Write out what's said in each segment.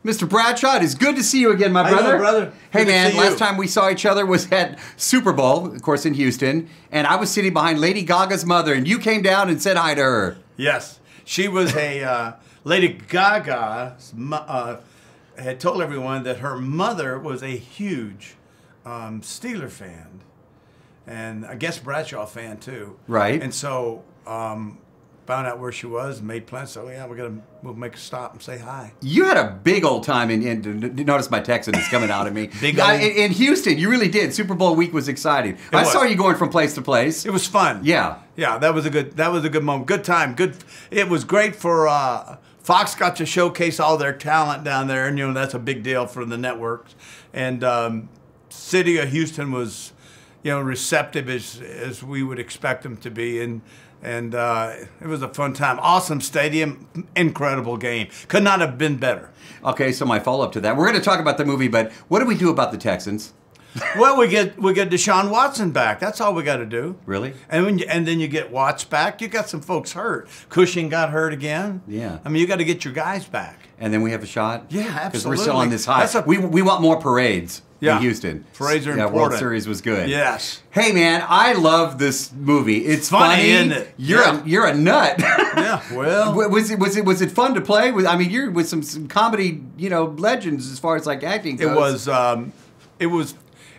Mr. Bradshaw, it is good to see you again, my How you brother. doing, brother? Hey, Good to man, see last you. time we saw each other was at Super Bowl, of course, in Houston, and I was sitting behind Lady Gaga's mother, and you came down and said hi to her. Yes, she was a Lady Gaga. Had told everyone that her mother was a huge Steeler fan, and I guess Bradshaw fan too. Right. And so found out where she was, and made plans. So yeah, we'll make a stop and say hi. You had a big old time in notice my Texan is coming out at me. Big old- in Houston, you really did. Super Bowl week was exciting. I was. saw you going from place to place. It was fun. Yeah. Yeah, that was a good moment. Good time. Good. It was great for Fox got to showcase all their talent down there, and that's a big deal for the networks. And city of Houston was, receptive as we would expect them to be, and it was a fun time. Awesome stadium, incredible game. Could not have been better. Okay, so my follow-up to that. We're going to talk about the movie, but what do we do about the Texans? Well, we get Deshaun Watson back. That's all we got to do. Really? And then you get Watts back. You got some folks hurt. Cushing got hurt again. Yeah. I mean, you got to get your guys back. And then we have a shot? Yeah, absolutely. Because we're still on this high. That's We want more parades in Houston. Parades are World important. Series was good. Yes. Hey, man, I love this movie. It's funny, funny. isn't it? You're a nut. Yeah, well. Was it fun to play with? I mean, you're with some comedy, legends as far as like acting goes.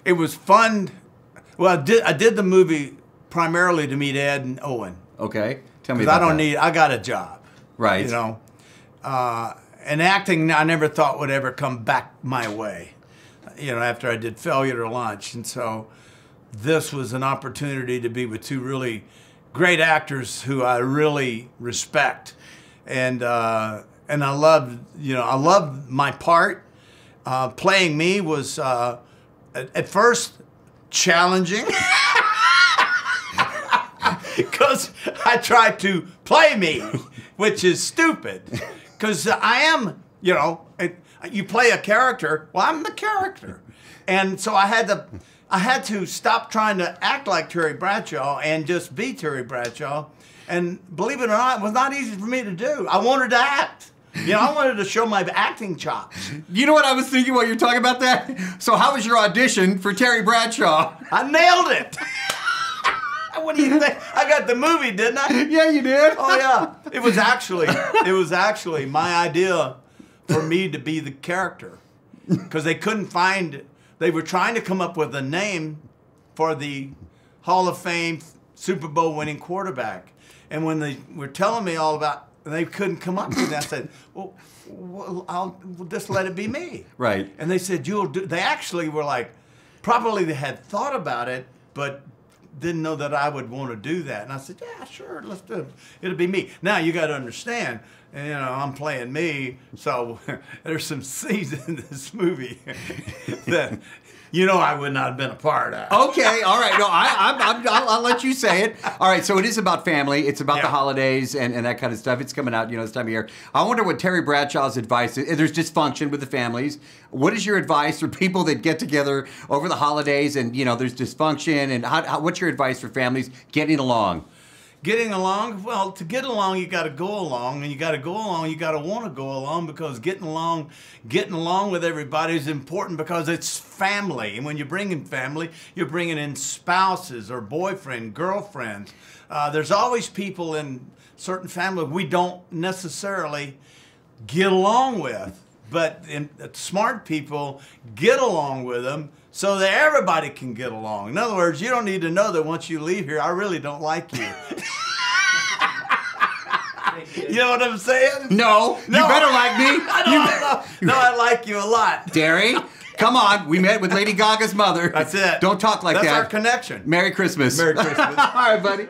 It was fun. Well, I did the movie primarily to meet Ed and Owen. Okay. Tell me about that. I got a job. Right. And acting, I never thought would ever come back my way, after I did Failure to Launch. And so this was an opportunity to be with two really great actors who I really respect. And I loved my part. Playing me was, at first, challenging. Because I tried to play me, which is stupid. Because I am, you play a character. Well, I'm the character, and so I had to stop trying to act like Terry Bradshaw and just be Terry Bradshaw. And believe it or not, it was not easy for me to do. I wanted to act. I wanted to show my acting chops. You know what I was thinking while you're talking about that? So how was your audition for Terry Bradshaw? I nailed it. What do you think? I got the movie, didn't I? Yeah, you did. Oh yeah. It was actually my idea for me to be the character, because they couldn't find. They were trying to come up with a name for the Hall of Fame Super Bowl winning quarterback, and when they were telling me all about, they couldn't come up with that. I said, "Well, I'll just let it be me." Right. And they said, "You'll do." They actually were like, probably they had thought about it, but didn't know that I would want to do that. And I said, yeah, sure, let's do it. It'll be me. Now, you got to understand, I'm playing me, so there's some scenes in this movie that, I would not have been a part of. Okay, all right. No, I'll let you say it. All right, so it is about family. It's about the holidays and that kind of stuff. It's coming out, this time of year. I wonder what Terry Bradshaw's advice is. There's dysfunction with the families. What is your advice for people that get together over the holidays and, there's dysfunction? And what's your advice for families getting along? Getting along? Well, to get along, you got to go along, and you got to go along. You got to want to go along, because getting along with everybody is important, because it's family. And when you bring in family, you're bringing in spouses or boyfriend, girlfriends. There's always people in certain families we don't necessarily get along with, but smart people get along with them, so that everybody can get along. In other words, you don't need to know that once you leave here, I really don't like you. You know what I'm saying? No, you better like me. I like you a lot. Terry, come on. We met with Lady Gaga's mother. That's it. Don't talk like that. That's our connection. Merry Christmas. Merry Christmas. All right, buddy.